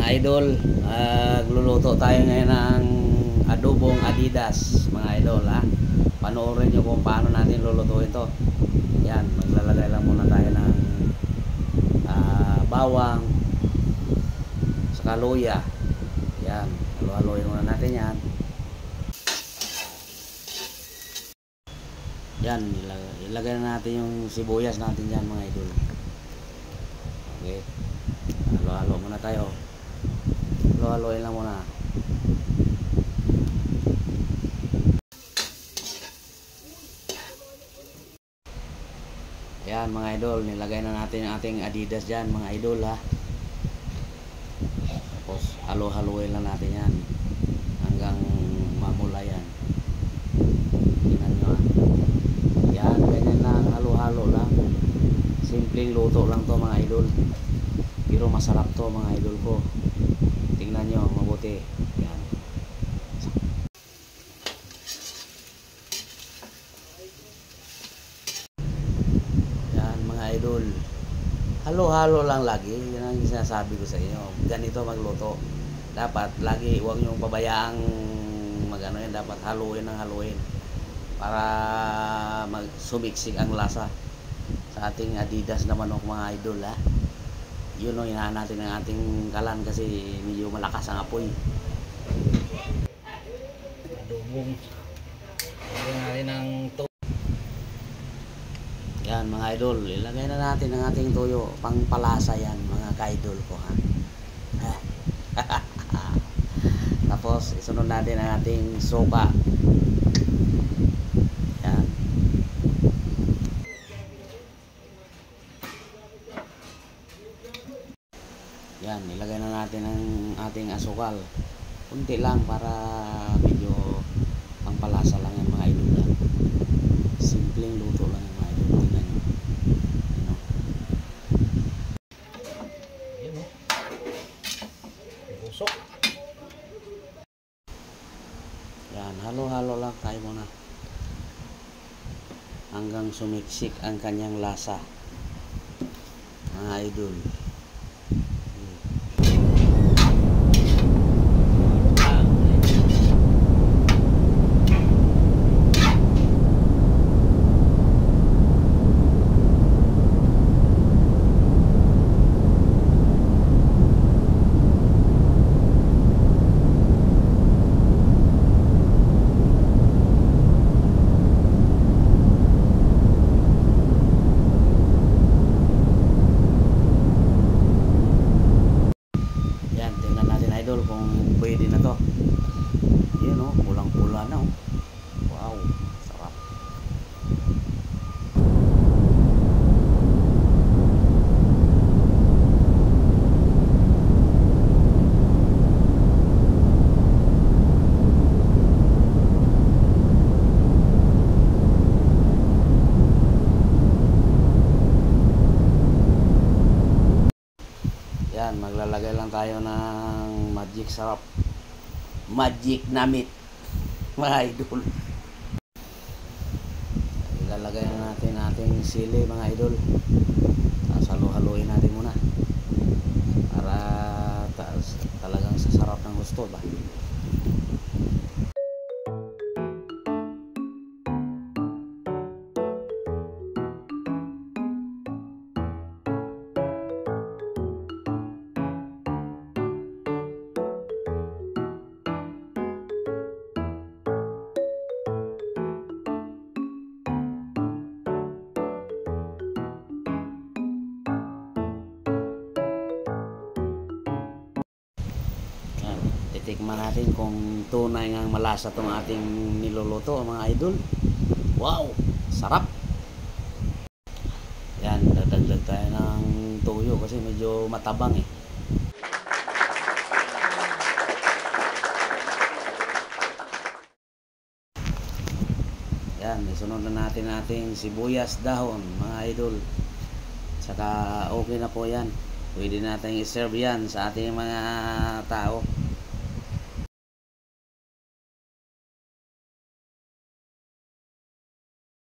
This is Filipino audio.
idol, magluluto tayo ngayon ng adobong Adidas mga idol ha. Panoorin nyo kung paano natin lulutuin ito. Yan, maglalagay lang muna tayo ng bawang saka luya. Yan, halo-haloin muna natin yan. Yan, ilagay na natin yung sibuyas natin dyan mga idol. Okay, halo-halo muna tayo. Halo-haloin lang muna. Ayan mga idol, nilagay na natin yung ating Adidas dyan mga idol ha. Tapos halo-haloin lang natin yan hanggang mamula yan. Tingnan nyo ha. Yan, ganyan lang, halo-halo lang. Simpleng luto lang to mga idol, pero masarap to mga idol ko. Tingnan nyo mabuti. Yan. Yan mga idol, halo-halo lang lagi. Yan ang sinasabi ko sa inyo, ganito magluto. Dapat lagi, huwag nyo pabayaang magano yan. Dapat haluin ng haluin para magsumiksik ang lasa sa ating Adidas na manok mga idol ha. Yun o, hinahan natin ng ating kalan kasi medyo malakas ang apoy. Adobong lagyan natin ng toyo. Yan mga idol, ilagay na natin ang ating toyo. Pangpalasa yan mga ka-idol ko ha. Tapos isunod natin ang ating suka. Yan, ilagay na natin ang ating asukal. Kunti lang para medyo pangpalasa lang yan mga idol. Simpleng luto lang yan mga idol. Tingnan nyo. Ayan o. Usok. Yan, halo-halo lang tayo muna hanggang sumiksik ang kanyang lasa mga idol. Idol, kung pwede na to. Yun o, pulang-pula na o. Wow, sarap. Yan, maglalagay lang tayo ng magic sarap, magic namit mga idol. Ilalagay na natin ating sili mga idol. Tapos halo-haloin natin muna para talagang sasarap ng gusto ba. Titikman natin kung tunay ngang malasa itong ating niluluto mga idol. Wow, sarap. Yan, dadagdag tayo ng toyo kasi medyo matabang eh. Yan, isunod na natin ating sibuyas dahon mga idol. Saka okay na po yan. Pwede natin i-serve yan sa ating mga tao.